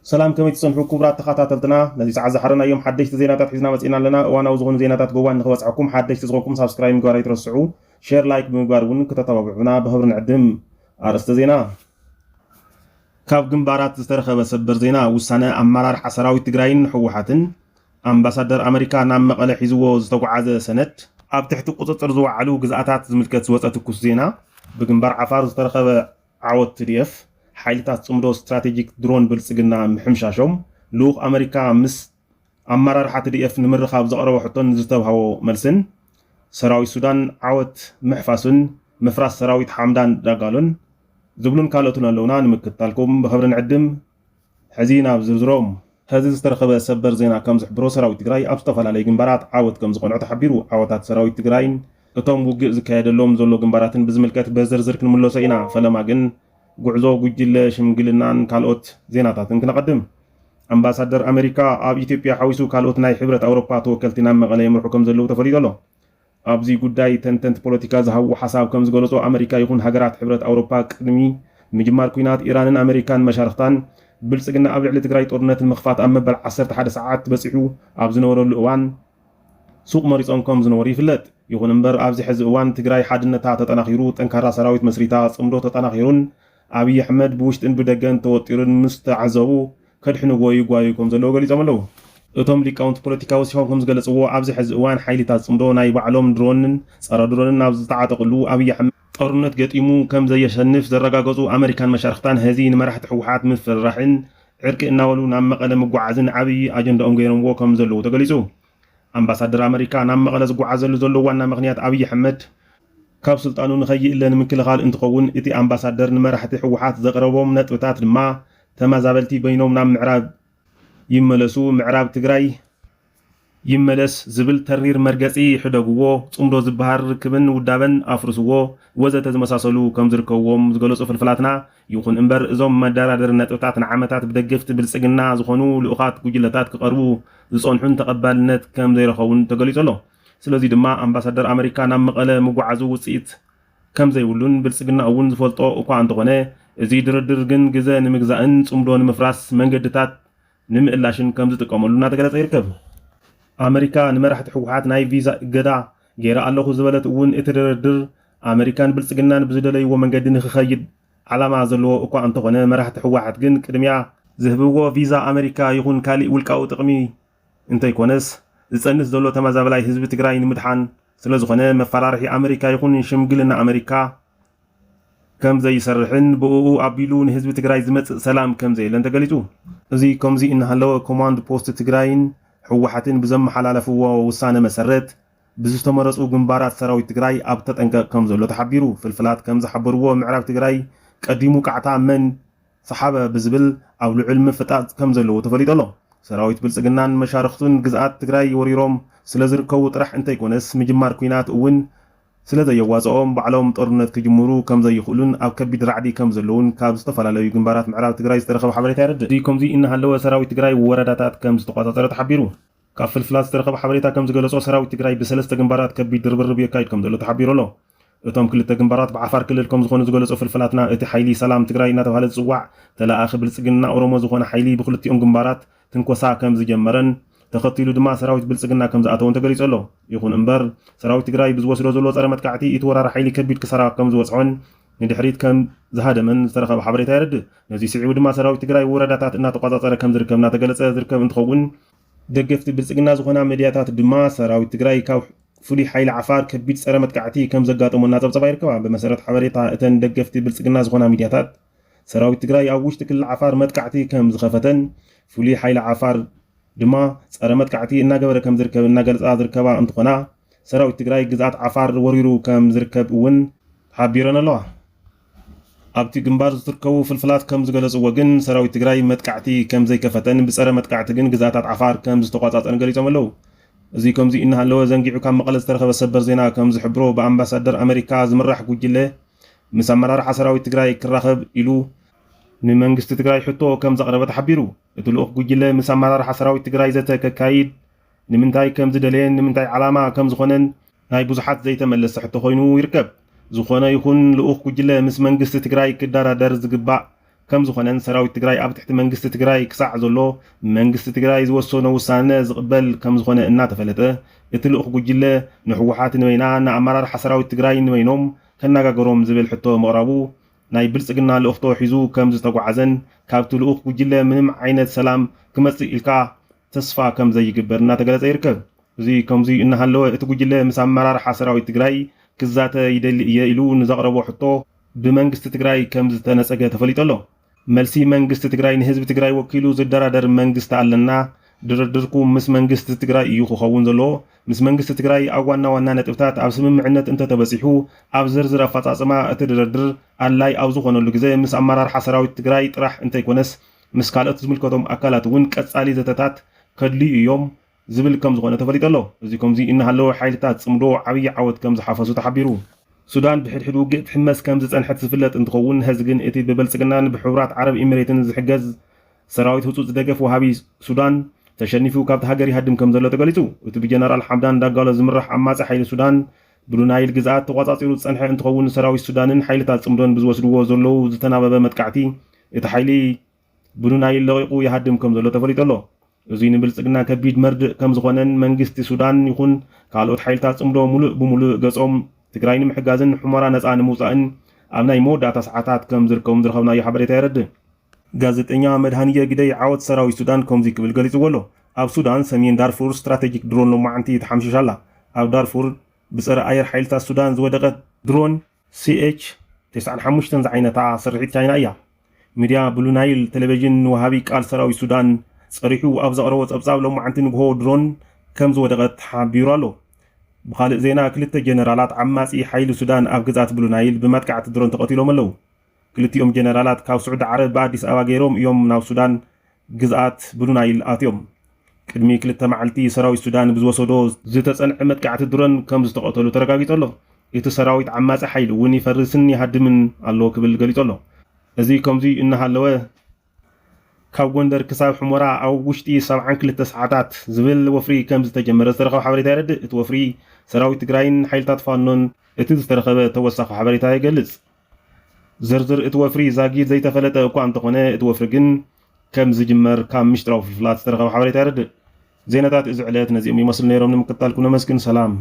سلام كم يتصنفوا كبرات تخاطرتنا الذي ساعة زحرنا يوم حدش زيناتات حزنا وصينا لنا وانا وزغون زيناتات جوان نخوصعكم حدش تزغونكم سبسكرايب مقارا يترسعوا شير لايك بمقارون كتتابعونا بهبر نعدم أرست زينا كاب جنبارات تسترخب سبر زينا وسنة أمرار حسراوي تجراين حوحاتن أمباسادر أمريكا نام مقالة حزوه زتوقع سنة أب تحت قطة رزوع علو جزءاتات زملكت وسط كوسينا بجنبار عفار زترخب عود تريف حيلتات صمدو استراتيجيك درون بلصقنا محمشاشوم لوق أمريكا مس أمرار حتى دي اف نمر خاب زقروا حطون زتوهاو ملسن سراوي السودان عوت محفاسن مفراس سراوي حمدان داقالون زبلون كالوتنا لونا نمكتالكم بخبر نعدم حزينا بزرزروم هذه استرخب سبر زينا كم زحبرو سراوي تجراي أبستفال على جنبارات عوت كم زقنعو تحبيرو عوتات سراوي تجراين እቶም ውግእ ዝካየደሎም ዘሎ ግንባራትን ብዝምልከት በዝርዝር ክንምለሶ ኢና ፈለማ ግን ጉዕዞ ጉጅለ ሽምግልናን ካልኦት ዜናታትን ክነቀድም ኣምባሳደር ኣሜሪካ ኣብ ኢትዮጵያ ሓዊሱ ካልኦት ናይ ሕብረት ኣውሮፓ ተወከልቲ ናብ መቐለ የምርሑ ከም ዘለዉ ተፈሊጡ ኣሎ ኣብዚ ጉዳይ ተንተንቲ ፖለቲካ ዝሃብዎ ሓሳብ ከም ዝገለጾ ኣሜሪካ ይኹን ሃገራት ሕብረት ኣውሮፓ ቅድሚ ምጅማር ኩናት ኢራንን ኣሜሪካን መሻርክታን ብልጽግና ኣብ ልዕሊ ትግራይ ጦርነትን ምኽፋት ኣብ መበል 11 ሰዓት በፂሑ ኣብ ዝነበረሉ እዋን ሱቅ መሪፆም ከም ዝነበሩ ይፍለጥ ይኹን እምበር ኣብዚ ሕዚ እዋን ትግራይ ሓድነታ ተጠናኺሩ ጠንካራ ሰራዊት መስሪታ ጽምዶ ተጠናኺሩን ኣብይ ኣሕመድ ብውሽጥን ብደገን ተወጢሩን ምስ ተዓዘቡ ከድሕንዎ ይጓዩ ከም ዘለዉ ገሊፆም ኣለዉ እቶም ሊቃውንቲ ፖለቲካዊ ሲሆን ከም ዝገለጽዎ ኣብዚ ሕዚ እዋን ሓይልታት ጽምዶ ናይ ባዕሎም ድሮንን ጸረ ድሮንን ኣብ ዝተዓጠቕሉ ኣብይ ኣሕመድ ጦርነት ገጢሙ ከም ዘየሸንፍ ዘረጋገጹ ኣሜሪካን መሻርክታን ህዚ ንመራሕቲ ሕወሓት ምፍራሕን ዕርቂ እናበሉ ናብ መቐለ ምጓዓዝን ዓብዪ ኣጀንዳኦም ገይሮምዎ ከም ዘለዉ ተገሊጹ ኣምባሳደር ኣሜሪካ ናብ መቐለ ዝጓዓዘሉ ዘሎ ዋና ምኽንያት ኣብይ ኣሕመድ ካብ ስልጣኑ ንኸይእለ ንምክልኻል እንትኸውን እቲ ኣምባሳደር ንመራሕቲ ሕወሓት ዘቕረቦም ነጥብታት ድማ ተመዛበልቲ በይኖም ናብ ምዕራብ ይመለሱ ምዕራብ ትግራይ ይመለስ ዝብል ተሪር መርገፂ ሕደግዎ ጽምዶ ዝበሃል ርክብን ውዳበን ኣፍርስዎ ወዘተ ዝመሳሰሉ ከም ዝርከብዎም ዝገለጹ ፍልፍላትና ይኹን እምበር እዞም መደራደሪ ነጥብታት ንዓመታት ብደገፍቲ ብልጽግና ዝኾኑ ልኡኻት ጉጅለታት ክቐርቡ ዝጸንሑን ተቐባልነት ከም ዘይረኸቡን ተገሊጹ ኣሎ ስለዚ ድማ ኣምባሳደር ኣሜሪካ ናብ መቐለ ምጓዓዙ ውፅኢት ከም ዘይብሉን ብልጽግና እውን ዝፈልጦ እኳ እንተኾነ እዚ ድርድር ግን ግዜ ንምግዛእን ጽምዶ ንምፍራስ መንገድታት ንምእላሽን ከም ዝጥቀመሉ እናተገለጸ ይርከብ ኣሜሪካ ንመራሕቲ ሕወሓት ናይ ቪዛ እገዳ ገይራ ኣለኹ ዝበለት እውን እቲ ድርድር ኣሜሪካን ብልጽግናን ብዝደለይዎ መንገዲ ንክኸይድ ዓላማ ዘለዎ እኳ እንተኾነ መራሕቲ ሕወሓት ግን ቅድሚያ ዝህብዎ ቪዛ ኣሜሪካ ይኹን ካሊእ ውልቃዊ ጥቕሚ እንተይኮነስ ዝጸንስ ዘሎ ተመዛበላይ ህዝቢ ትግራይ ንምድሓን ስለ ዝኾነ መፈራርሒ ኣሜሪካ ይኹን ሽምግልና ኣሜሪካ ከም ዘይሰርሕን ብእኡ ኣቢሉ ንህዝቢ ትግራይ ዝመጽእ ሰላም ከም ዘየለን ተገሊጹ እዚ ከምዚ እናሃለወ ኮማንድ ፖስት ትግራይን ሕወሓትን ብዘመሓላለፍዎ ውሳነ መሰረት ብዝተመረፁ ግንባራት ሰራዊት ትግራይ ኣብ ተጠንቀቕ ከም ዘሎ ተሓቢሩ ፍልፍላት ከም ዝሓበርዎ ምዕራብ ትግራይ ቀዲሙ ቃዕታ መን ሰሓበ ብዝብል ኣብ ልዑል ምፍጣጥ ከም ዘለዎ ተፈሊጡ ኣሎ ሰራዊት ብልጽግናን መሻርክቱን ግዝኣት ትግራይ ወሪሮም ስለ ዝርከቡ ጥራሕ እንተይኮነስ ምጅማር ኩናት እውን ስለ ዘየዋፅኦም ባዕሎም ጦርነት ክጅምሩ ከም ዘይኽእሉን ኣብ ከቢድ ራዕዲ ከም ዘለውን ካብ ዝተፈላለዩ ግንባራት ምዕራብ ትግራይ ዝተረኸበ ሓበሬታ ይረድእ እዚ ከምዚ እናሃለወ ሰራዊት ትግራይ ወረዳታት ከም ዝተቆጻጸረ ተሓቢሩ ካብ ፍልፍላት ዝተረኸበ ሓበሬታ ከም ዝገለጾ ሰራዊት ትግራይ ብሰለስተ ግንባራት ከቢድ ርብርብ የካይድ ከም ዘሎ ተሓቢሩ ኣሎ እቶም ክልተ ግንባራት ብዓፋር ክልል ከም ዝኾኑ ዝገለጹ ፍልፍላትና እቲ ሓይሊ ሰላም ትግራይ እናተባሃለ ዝጽዋዕ ተላኣኺ ብልጽግና ኦሮሞ ዝኾነ ሓይሊ ብክልቲኦም ግንባራት ትንኮሳ ከም ዝጀመረን ተኸቲሉ ድማ ሰራዊት ብልጽግና ከም ዝኣተውን ተገሊጹ ኣሎ ይኹን እምበር ሰራዊት ትግራይ ብዝወስዶ ዘሎ ጸረ መጥቃዕቲ እቲ ወራሪ ሓይሊ ከቢድ ክሰራ ከም ዝወፅዖን ንድሕሪት ከም ዝሃደመን ዝተረኸበ ሓበሬታ ይረድእ ነዚ ስዒቡ ድማ ሰራዊት ትግራይ ወረዳታት እናተቆጻጸረ ከም ዝርከብ እናተገለጸ ዝርከብ እንትኸውን ደገፍቲ ብልጽግና ዝኾና ሚድያታት ድማ ሰራዊት ትግራይ ካብ ፍሉይ ሓይሊ ዓፋር ከቢድ ጸረ መጥቃዕቲ ከም ዘጋጠሙ እናጸብጸባ ይርከባ ብመሰረት ሓበሬታ እተን ደገፍቲ ብልጽግና ዝኾና ሚድያታት ሰራዊት ትግራይ ኣብ ውሽጢ ክልል ዓፋር መጥቃዕቲ ከም ዝኸፈተን ፍሉይ ሓይሊ ዓፋር ድማ ጸረ መጥቃዕቲ እናገበረ ከም ዝርከብ እናገልጻ ዝርከባ እንትኾና ሰራዊት ትግራይ ግዝኣት ዓፋር ወሪሩ ከም ዝርከብ እውን ሓቢረን ኣለዋ ኣብቲ ግንባር ዝርከቡ ፍልፍላት ከም ዝገለጽዎ ግን ሰራዊት ትግራይ መጥቃዕቲ ከም ዘይከፈተን ብጸረ መጥቃዕቲ ግን ግዝኣታት ዓፋር ከም ዝተቆጻጸረን ገሊፆም ኣለዉ እዚ ከምዚ እናሃለወ ዘንጊዑ ካብ መቐለ ዝተረኸበ ሰበር ዜና ከም ዝሕብሮ ብኣምባሳደር ኣሜሪካ ዝምራሕ ጉጅለ ምስ ኣመራርሓ ሰራዊት ትግራይ ክራኸብ ኢሉ ንመንግስቲ ትግራይ ሕቶ ከም ዘቕረበ ተሓቢሩ እቲ ልኡኽ ጉጅለ ምስ ኣመራርሓ ሰራዊት ትግራይ ዘተ ከካይድ ንምንታይ ከም ዝደለየን ንምንታይ ዓላማ ከም ዝኾነን ናይ ብዙሓት ዘይተመለሰ ሕቶ ኮይኑ ይርከብ ዝኾነ ይኹን ልኡኽ ጉጅለ ምስ መንግስቲ ትግራይ ክደራደር ዝግባእ ከም ዝኾነን ሰራዊት ትግራይ ኣብ ትሕቲ መንግስቲ ትግራይ ክሳዕ ዘሎ መንግስቲ ትግራይ ዝወሰኖ ውሳነ ዝቕበል ከም ዝኾነ እናተፈለጠ እቲ ልኡኽ ጉጅለ ንሕወሓት ንበይና ንኣመራርሓ ሰራዊት ትግራይ ንበይኖም ከነጋገሮም ዝብል ሕቶ ምቕራቡ ናይ ብልጽግና ልኡኽቶ ሒዙ ከም ዝተጓዓዘን ካብቲ ልኡኽ ጉጅለ ምንም ዓይነት ሰላም ክመጽእ ኢልካ ተስፋ ከም ዘይግበር እናተገለጸ ይርከብ። እዚ ከምዚ እናሃለወ እቲ ጉጅለ ምስ ኣመራርሓ ሰራዊት ትግራይ ክዛተ ይደሊ እየ ኢሉ ንዘቕረቦ ሕቶ ብመንግስቲ ትግራይ ከም ዝተነፀገ ተፈሊጡ ኣሎ። መልሲ መንግስቲ ትግራይ ንህዝቢ ትግራይ ወኪሉ ዝደራደር መንግስቲ ኣለና ድርድርኩም ምስ መንግስቲ ትግራይ እዩ ክኸውን ዘለዎ ምስ መንግስቲ ትግራይ ኣብ ዋና ዋና ነጥብታት ኣብ ስምምዕነት እንተተበፂሑ ኣብ ዝርዝር ኣፈፃፅማ እቲ ድርድር ኣድላይ ኣብ ዝኾነሉ ግዜ ምስ ኣመራርሓ ሰራዊት ትግራይ ጥራሕ እንተይኮነስ ምስ ካልኦት ዝምልከቶም ኣካላት እውን ቀጻሊ ዘተታት ከድልዩ እዮም ዝብል ከም ዝኾነ ተፈሊጡ ኣሎ። እዚ ከምዚ እናሃለወ ሓይልታት ጽምዶ ዓብዪ ዓወት ከም ዝሓፈሱ ተሓቢሩ ሱዳን ብሕድሕድ ውግእ ትሕመስ ከም ዝጸንሐት ዝፍለጥ እንትኸውን ሕዚ ግን እቲ ብብልጽግናን ብሕቡራት ዓረብ ኤሚሬትን ዝሕገዝ ሰራዊት ህፁፅ ደገፍ ወሃቢ ሱዳን ተሸኒፉ ካብቲ ሃገር ይሃድም ከም ዘሎ ተገሊጹ። እቲ ብጀነራል ሓምዳን ዳጋሎ ዝምራሕ ኣማጺ ሓይሊ ሱዳን ብሉናይል ግዝኣት ተቆጻጺሩ ዝጸንሐ እንትኸውን ሰራዊት ሱዳንን ሓይልታት ጽምዶን ብዝወስድዎ ዘለዉ ዝተናበበ መጥቃዕቲ እቲ ሓይሊ ብሉናይል ለቂቑ ይሃድም ከም ዘሎ ተፈሊጡ ኣሎ። እዚ ንብልጽግና ከቢድ መርድእ ከም ዝኾነን መንግስቲ ሱዳን ይኹን ካልኦት ሓይልታት ጽምዶ ሙሉእ ብሙሉእ ገጾም ትግራይ ንምሕጋዝን ሕሞራ ነፃ ንምውፃእን ኣብ ናይ መወዳእታ ሰዓታት ከም ዝርከቡን ዝረኸብናዮ ሓበሬታ የረድእ። ጋዜጠኛ መድሃንየ ግደይ ዓወት ሰራዊት ሱዳን ከምዚ ክብል ገሊፅዎ ኣሎ። ኣብ ሱዳን ሰሜን ዳርፉር ስትራቴጂክ ድሮን ሎማዓንቲ ተሓምሽሻ ኣላ። ኣብ ዳርፉር ብፀረ ኣየር ሓይልታት ሱዳን ዝወደቐት ድሮን CH-95 ዝዓይነታ ስርሒት ቻይና እያ። ሚድያ ብሉ ናይል ቴሌቪዥን ወሃቢ ቃል ሰራዊት ሱዳን ፀሪሑ ኣብ ዘቕረቦ ፀብፃብ ሎማዓንቲ ንግሆ ድሮን ከም ዝወደቐት ሓቢሩ ኣሎ። ብኻልእ ዜና ክልተ ጀነራላት ዓማጺ ሓይሊ ሱዳን ኣብ ግዛት ብሉ ናይል ብመጥቃዕቲ ድሮን ተቐቲሎም ኣለው። ክልቲኦም ጀነራላት ካብ ስዑድ ዓረብ በኣዲስ ኣበባ ገይሮም እዮም ናብ ሱዳን ግዝኣት ብሉ ናይል ኣትዮም። ቅድሚ ክልተ መዓልቲ ሰራዊት ሱዳን ብዝወሰዶ ዝተጸንዐ መጥቃዕቲ ድሮን ከም ዝተቐተሉ ተረጋጊጹ ኣሎ። እቲ ሰራዊት ዓማጺ ሓይሊ እውን ይፈርስን ይሃድምን ኣሎ ክብል ገሊጹ ኣሎ። እዚ ከምዚ እናሃለወ ካብ ጎንደር ክሳብ ሕሞራ ኣብ ውሽጢ 72 ሰዓታት ዝብል ወፍሪ ከም ዝተጀመረ ዝተረኸበ ሓበሬታ ይረድእ። እቲ ወፍሪ ሰራዊት ትግራይን ሓይልታት ፋኖን እቲ ዝተረኸበ ተወሳኺ ሓበሬታ ይገልጽ። ዝርዝር እቲ ወፍሪ ዛጊድ ዘይተፈለጠ እኳ እንተኾነ እቲ ወፍሪ ግን ከም ዝጅመር ካብ ምሽጥራዊ ፍልፍላት ዝተረኸበ ሓበሬታ ይረድእ። ዜናታት እዚ ዕለት ነዚኦም ይመስሉ ነይሮም። ንምክትታልኩም ነመስግን። ሰላም።